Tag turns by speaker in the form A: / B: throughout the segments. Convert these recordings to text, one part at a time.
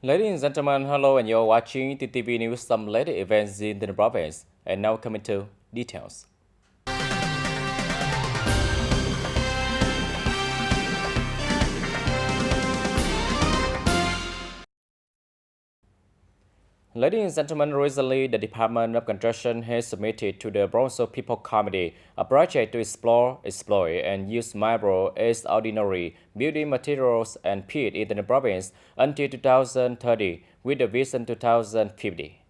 A: Ladies and gentlemen, hello and you're watching TTV News, some latest events in the province. And now coming to details. Ladies and gentlemen, recently the Department of Construction has submitted to the Bronzo People Committee a project to explore, exploit, and use marble as ordinary building materials and peat in the province until 2030 with the vision 2050.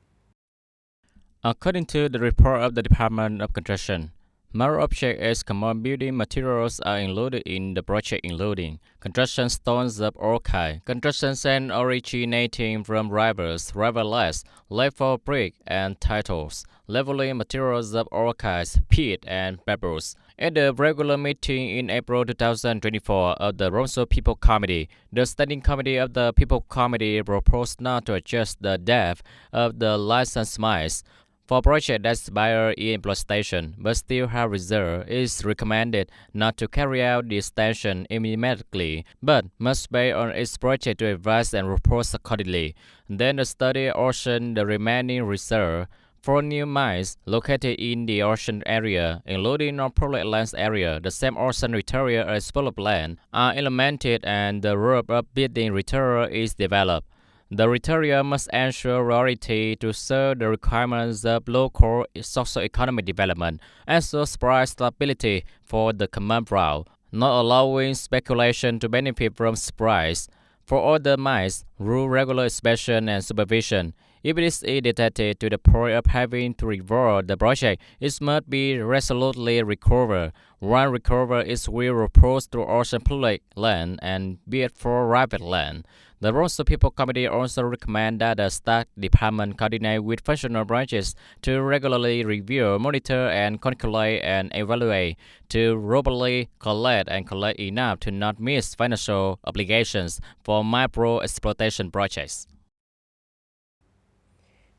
A: According to the report of the Department of Construction, marble objects as common building materials are included in the project including construction stones of all kinds, construction sand originating from rivers, riverless, level brick and titles, leveling materials of all kinds, peat and pebbles. At the regular meeting in April 2024 of the Bronzo People Committee, the Standing Committee of the People Committee proposed not to adjust the depth of the license miles. For projects that expire in implementation but still have reserve, it is recommended not to carry out the extension immediately, but must wait on its project to advise and report accordingly. Then the study auctioned the remaining reserve. 4 new mines located in the ocean area, including non-public lands area, the same ocean criteria as public land, are implemented and the rule of bidding criteria is developed. The criteria must ensure priority to serve the requirements of local socio-economic development and so price stability for the common route, not allowing speculation to benefit from price. For all the mines, rule regular inspection and supervision. If it is detected to the point of having to revoke the project, it must be resolutely recovered. One recover is will report to ocean public land and bid for private land. The Bronzo People Committee also recommend that the State Department coordinate with functional branches to regularly review, monitor, and calculate and evaluate to robustly collect enough to not miss financial obligations for micro exploitation projects.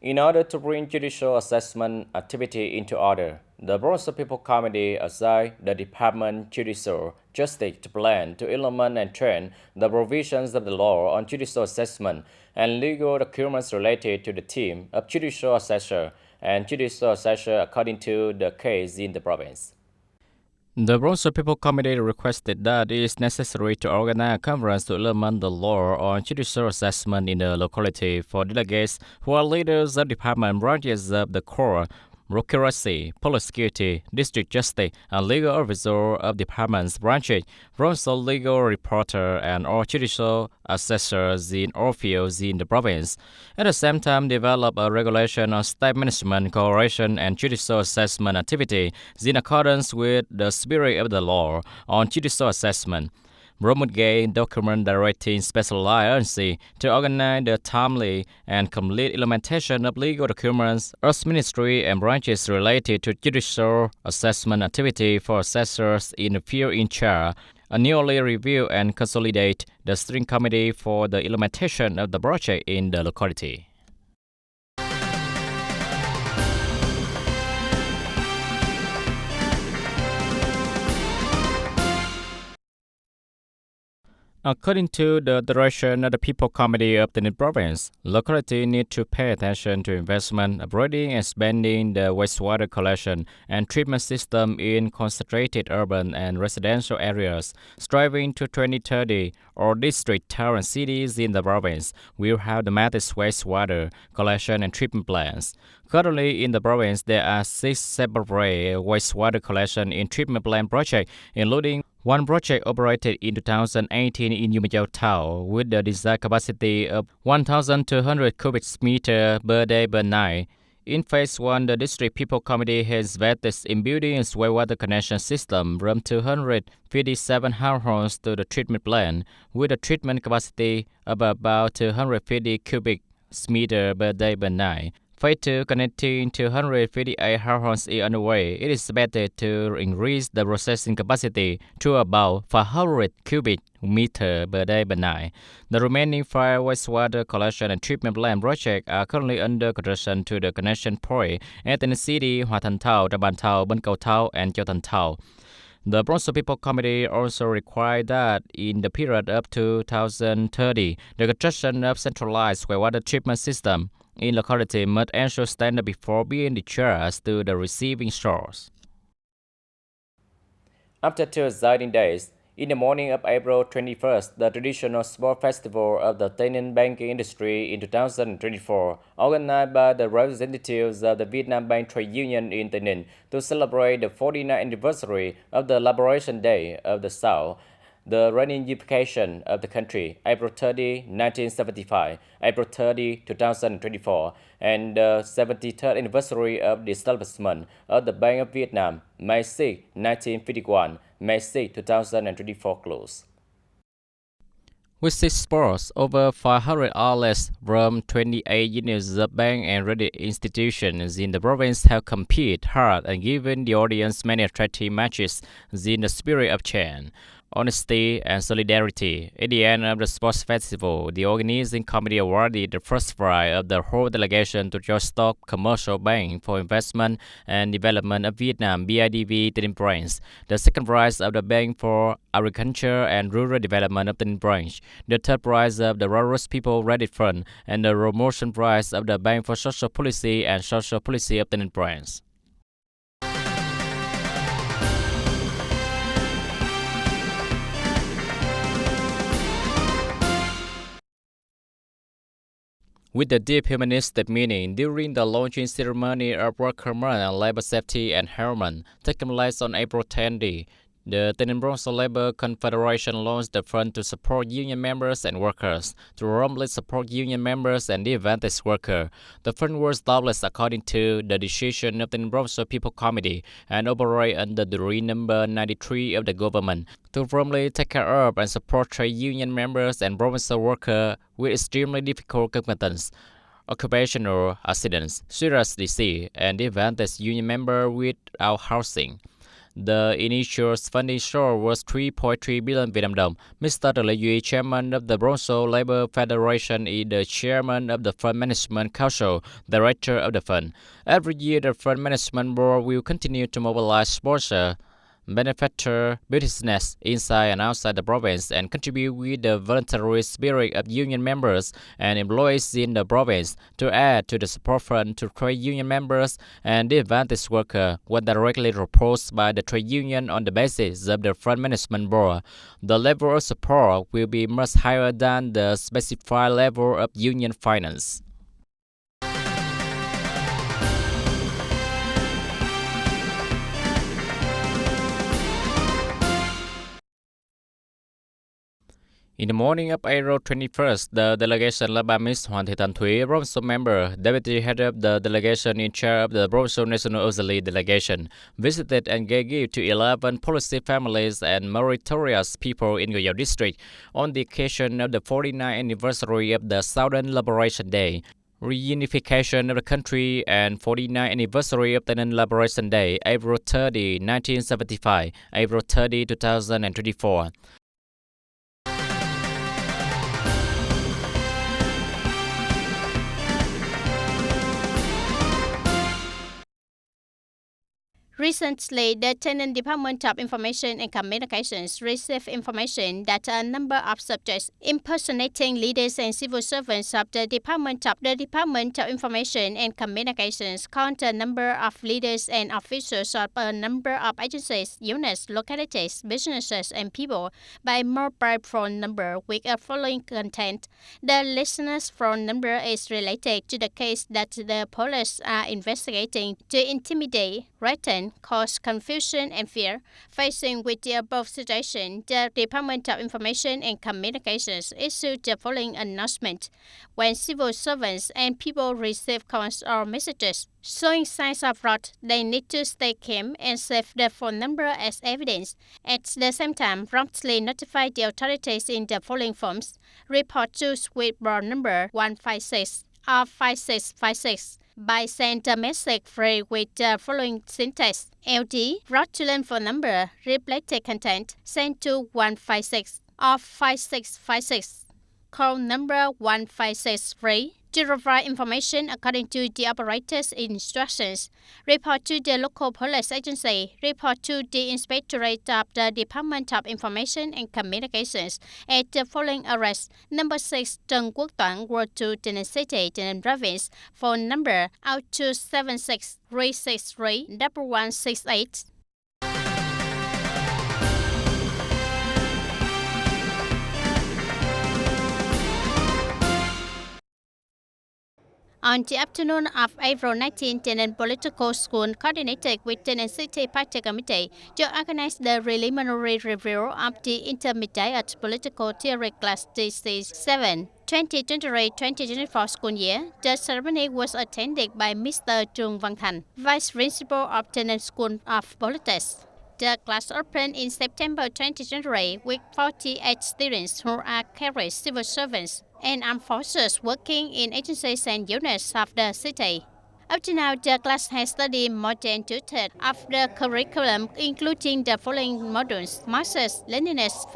A: In order to bring judicial assessment activity into order, the Bronzo People Committee assigned the Department Judicial Justice to plan to implement and train the provisions of the law on judicial assessment and legal documents related to the team of judicial assessor and judicial assessor according to the case in the province. The Bronzo People Committee requested that it is necessary to organize a conference to implement the law on judicial assessment in the locality for delegates who are leaders of department branches of the court, bureaucracy, police security, district justice, and legal officer of departments branches, Bronzo legal reporter, and all judicial assessors in all fields in the province. At the same time, develop a regulation on state management, cooperation, and judicial assessment activity in accordance with the spirit of the law on judicial assessment. Promulgate document directing specialized agencies to organize the timely and complete implementation of legal documents as ministry and branches related to judicial assessment activity for assessors in the field in charge. Annually review and consolidate the steering committee for the implementation of the project in the locality. According to the direction of the People Committee of the province, locality need to pay attention to investment, upgrading and expanding the wastewater collection and treatment system in concentrated urban and residential areas, striving to 2030 or district, town, and cities in the province will have the massive wastewater collection and treatment plants. Currently in the province, there are 6 separate wastewater collection and treatment plant projects, including one project operated in 2018 in Yumajao Town with the desired capacity of 1,200 cubic meters per day per night. In phase 1, the District People Committee has invested in building a wastewater connection system from 257 households to the treatment plant with a treatment capacity of about 250 cubic meters per day per night. Phase 2, connecting 258 households is underway. It is expected to increase the processing capacity to about 500 cubic meters per day per night. The remaining 5 wastewater collection and treatment plant projects are currently under construction to the connection point at the city Hoa Thanh Thao, Tra Ban Thao, Bân Cầu Thao, and Châu Thành Thao. The Bronzo People Committee also required that in the period up to 2030, the construction of centralized water treatment system in locality must ensure standard before being discharged to the receiving shores. After 2 exciting days, in the morning of April 21st, the traditional sport festival of the TayNinhTV banking industry in 2024, organized by the representatives of the Vietnam Bank Trade Union in TayNinhT to celebrate the 49th anniversary of the Liberation Day of the South, the reunification of the country, April 30, 1975, April 30, 2024, and the 73rd anniversary of the establishment of the Bank of Vietnam, May 6, 1951, May 6, 2024 close. With 6 sports, over 500 athletes from 28 units of bank and credit institutions in the province have competed hard and given the audience many attractive matches in the spirit of change, honesty, and solidarity. At the end of the sports festival, the organizing committee awarded the first prize of the whole delegation to George Stock Commercial Bank for Investment and Development of Vietnam (BIDV) Tin Branch, the second prize of the Bank for Agriculture and Rural Development of Tin Branch, the third prize of the Rural People Credit Fund, and the promotion prize of the Bank for Social Policy and Social Policy of Tin Branch. With the deep humanistic meaning, during the launching ceremony of Worker Month and Labor Safety and Environment, taking place on April 10, the TayNinhTV Labor Confederation launched the fund to support union members and workers, to warmly support union members and disadvantaged workers. The fund was established according to the decision of the TayNinhTV People Committee and operate under the Decree number 93 of the government to firmly take care of and support trade union members and provincial workers with extremely difficult circumstances, occupational accidents, serious disease, and disadvantaged union members without housing. The initial funding source was 3.3 billion Vietnam dong. Mr. Lê Duy, chairman of the Bronzo Labor Federation, is the chairman of the Fund Management Council, director of the fund. Every year, the Fund Management Board will continue to mobilize sponsors, benefactor business inside and outside the province and contribute with the voluntary spirit of union members and employees in the province to add to the support fund to trade union members and disadvantaged workers when directly proposed by the trade union on the basis of the Fund Management Board. The level of support will be much higher than the specified level of union finance. In the morning of April 21st, the delegation led by Ms. Hoàng Thị Thanh Thúy, Bronzo member, deputy head of the delegation in charge of the Bronzo National Auxiliary Delegation, visited and gave gift to 11 policy families and meritorious people in Goyao District on the occasion of the 49th anniversary of the Southern Liberation Day, reunification of the country, and 49th anniversary of the Liberation Day, April 30, 1975, April 30, 2024.
B: Recently, the TayNinhT Department of Information and Communications received information that a number of subjects impersonating leaders and civil servants of the Department of Information and Communications called a number of leaders and officials of a number of agencies, units, localities, businesses, and people by mobile phone number with a following content. The listener's phone number is related to the case that the police are investigating to intimidate, threaten, cause confusion and fear. Facing with the above situation, the Department of Information and Communications issued the following announcement. When civil servants and people receive calls or messages showing signs of fraud, they need to stay calm and save the phone number as evidence. At the same time, promptly notify the authorities in the following forms. Report to switchboard number 156 or 5656. By send a message free with the following syntax. LD, fraudulent phone number, reflected content, sent to 156 or 5656. Call number 156 free to provide information according to the operator's instructions, report to the local police agency, report to the Inspectorate of the Department of Information and Communications at the following address: number 6 Trần Quốc Toản, Road to TayNinhTV City, TayNinhTV Province, phone number 0276 363 1168. On the afternoon of April 19, TayNinhTV Political School coordinated with TayNinhTV City Party Committee to organize the preliminary review of the intermediate political theory class DC7 2023-2024 school year. The ceremony was attended by Mr. Trương Văn Thành, Vice Principal of TayNinhTV School of Politics. The class opened in September 2023 with 48 students who are career civil servants and armed forces working in agencies and units of the city. Up to now, the class has studied more than two-thirds of the curriculum, including the following modules: Marxist, Leninist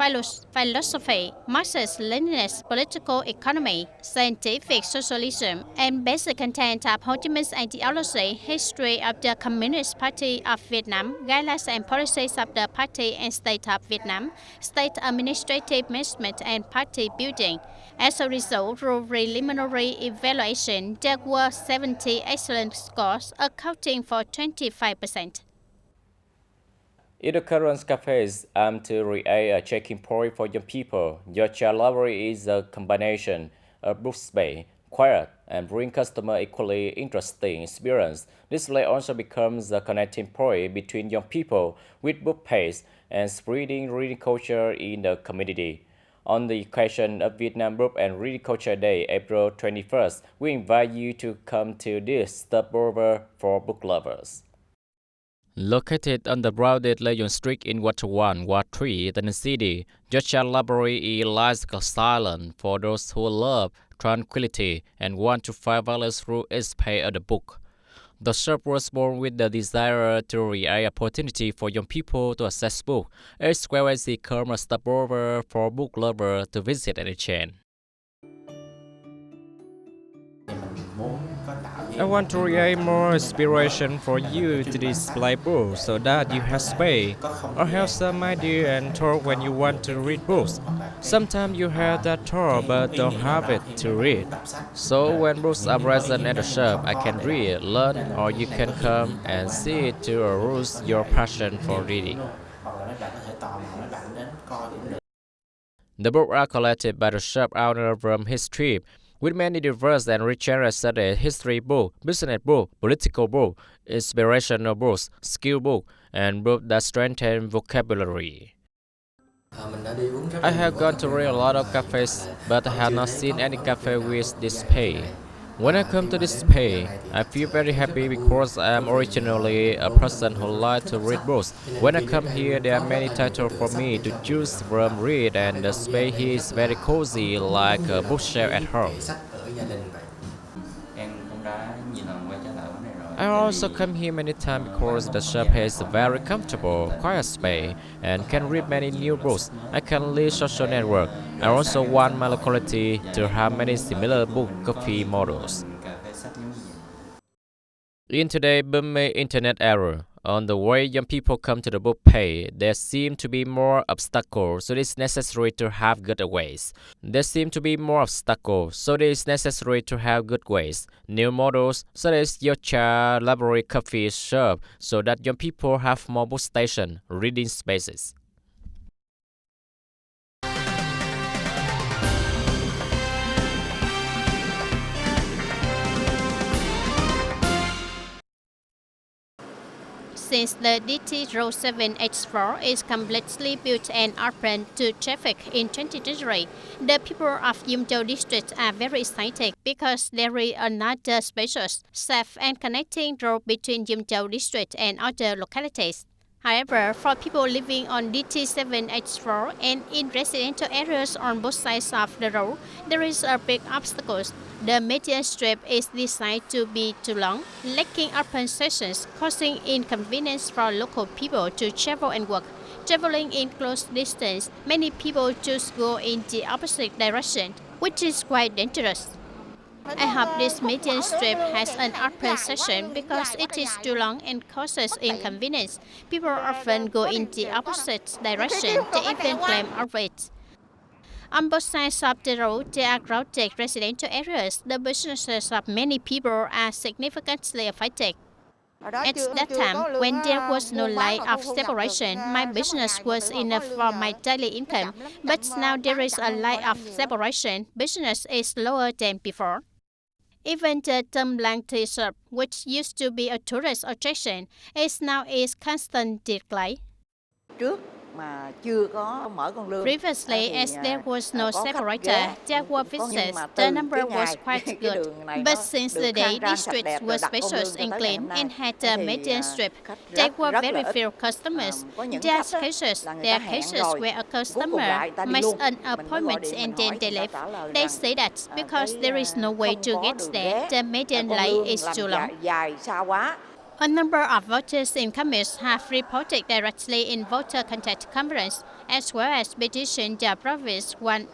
B: philosophy, Marxist, Leninist political economy, scientific socialism, and basic content of Ho Chi Minh's ideology, history of the Communist Party of Vietnam, guidelines and policies of the party and state of Vietnam, state administrative management and party building. As a result of preliminary evaluation, there were 70 excellent scores, accounting for 25%.
A: In the current cafes, I'm to create a checking point for young people. Your child library is a combination of book space, quiet, and bring customer equally interesting experience. This display also becomes a connecting point between young people with book pace and spreading reading culture in the community. On the occasion of Vietnam Book and Reading Culture Day, April 21st, we invite you to come to this stopover for book lovers. Located on the crowded Legion Street in Ward 1, Ward 3, TayNinhTV City, your child library is like a silent for those who love tranquility and want to find balance through its page of the book. The shop was born with the desire to create opportunity for young people to access books, as well as become a stopover for book lovers to visit and exchange. I want to create more inspiration for you to display books so that you have space or have some idea and thought when you want to read books. Sometimes you have that thought but don't have it to read. So when books are present at the shop, I can read, learn, or you can come and see it to arouse your passion for reading. The books are collected by the shop owner from his trip, with many diverse and rich areas such as history book, business book, political book, inspirational books, skill book, and books that strengthen vocabulary. I have gone to a lot of cafes, but I have not seen any cafe with this page. When I come to this page, I feel very happy because I am originally a person who likes to read books. When I come here, there are many titles for me to choose from read, and the space here is very cozy, like a bookshelf at home. I also come here many times because the shop has a very comfortable, quiet space and can read many new books. I can lead social network. I also want my locality to have many similar book coffee models. In today's booming internet era, on the way young people come to the book page, there seem to be more obstacles, so it is necessary to have good ways. New models, such as your child library coffee shop, so that young people have more book stations, reading spaces.
B: Since the DT Road 7H4 is completely built and open to traffic in 2023, the people of Yum Châu district are very excited because there is another spacious, safe and connecting road between Yum Châu district and other localities. However, for people living on DT7H4 and in residential areas on both sides of the road, there is a big obstacle. The median strip is designed to be too long, lacking open sections, causing inconvenience for local people to travel and work. Traveling in close distance, many people choose go in the opposite direction, which is quite dangerous. I hope this median strip has an open section because it is too long and causes inconvenience. People often go in the opposite direction. They even claim overage. On both sides of the road, there are crowded residential areas. The businesses of many people are significantly affected. At that time, when there was no line of separation, my business was enough for my daily income. But now there is a line of separation. Business is lower than before. Even the Tumblang tea shop, which used to be a tourist attraction, is now in constant decline. Previously, as there was no separator, there were visitors. The number was quite good. But since the day these streets were spacious and clean and had a median strip, there were very few customers. There are cases where a customer makes an appointment and then they leave. They say that because there is no way to get there, the median line is too long. A number of voters in Khmer have reported directly in voter contact conference, as well as petitioned the province 1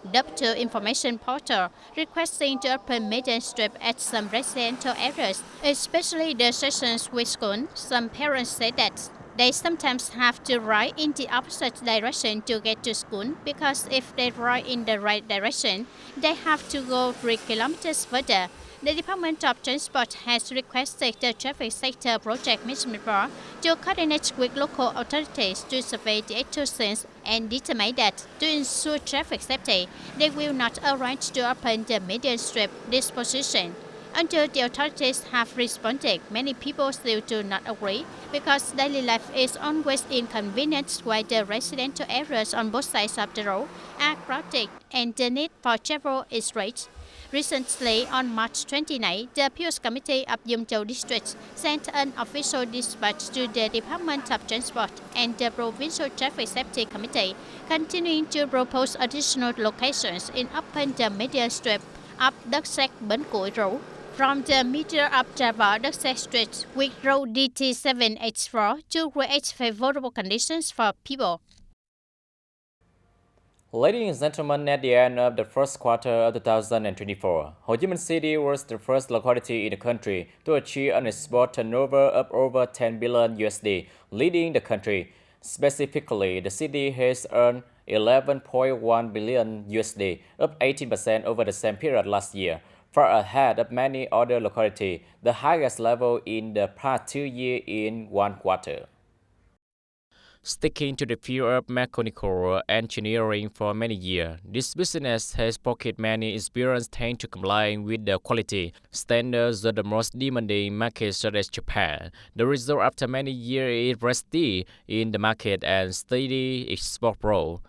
B: dubbed to information portal, requesting to open median strip at some residential areas, especially the sections with school. Some parents say that they sometimes have to ride in the opposite direction to get to school because if they ride in the right direction, they have to go 3 kilometers further. The Department of Transport has requested the Traffic Sector Project Management Board to coordinate with local authorities to survey the actual scenes and determine that to ensure traffic safety, they will not arrange to open the median strip disposition. Until the authorities have responded, many people still do not agree because daily life is always inconvenienced while the residential areas on both sides of the road are crowded and the need for travel is great. Recently, on March 29, the Appeals Committee of Yumchou District sent an official dispatch to the Department of Transport and the Provincial Traffic Safety Committee, continuing to propose additional locations in open the median strip of Đất Sét Bến Củi Road from the middle of Java Đất Sét Street with road DT7H4 to create favorable conditions for people.
A: Ladies and gentlemen, at the end of the first quarter of 2024, Ho Chi Minh City was the first locality in the country to achieve an export turnover of over 10 billion USD, leading the country. Specifically, the city has earned 11.1 billion USD, up 18% over the same period last year, far ahead of many other localities, the highest level in the past 2 years in one quarter. Sticking to the field of mechanical engineering for many years, this business has pocket many experience thanks to complying with the quality standards of the most demanding markets such as Japan. The result after many years is resting in the market and steady export growth.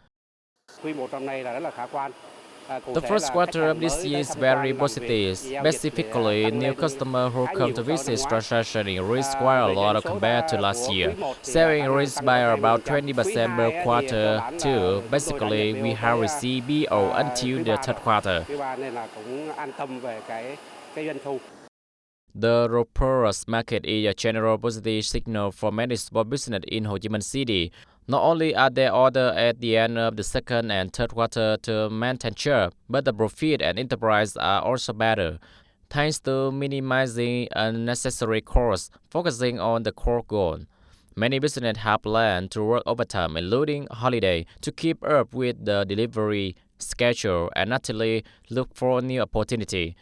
A: The first quarter of this year is very positive. Specifically, new customers who come to visit transaction increased quite a lot compared to last year. Selling increased by about 20% per quarter too. Basically, we have received BO until the third quarter. The robust market is a general positive signal for many small businesses in Ho Chi Minh City. Not only are there orders at the end of the second and third quarter to manufacture, but the profit and enterprise are also better, thanks to minimizing unnecessary costs, focusing on the core goal. Many businesses have planned to work overtime, including holiday, to keep up with the delivery schedule and actively look for new opportunity.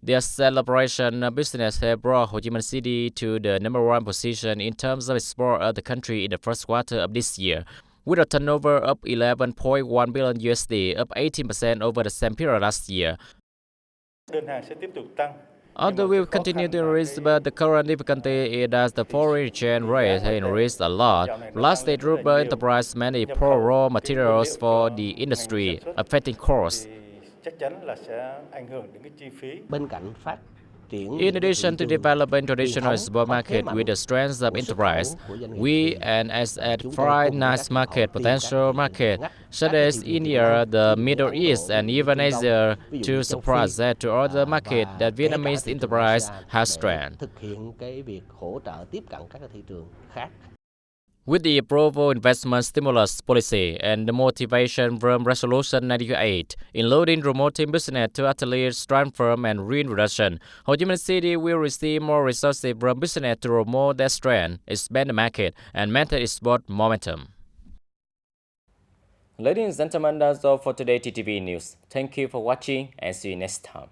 A: Their celebration business has brought Ho Chi Minh City to the #1 position in terms of export of the country in the first quarter of this year, with a turnover of 11.1 billion USD, up 18% over the same period last year. Although we will continue to increase, but the current difficulty is that the foreign exchange rate has increased a lot. Last state ruble enterprise many poor raw materials for the industry, affecting costs. In addition to developing traditional export market with the strength of enterprise, we and as at find nice market potential market such as India, the Middle East, and even Asia to surprise that to other market that Vietnamese enterprise has strength. With the approval investment stimulus policy and the motivation from Resolution 98, including promoting business to athletes, transform and reintroduction, Ho Chi Minh City will receive more resources from business to promote their strength, expand the market, and maintain its sport momentum. Ladies and gentlemen, that's all for today TTV News. Thank you for watching and see you next time.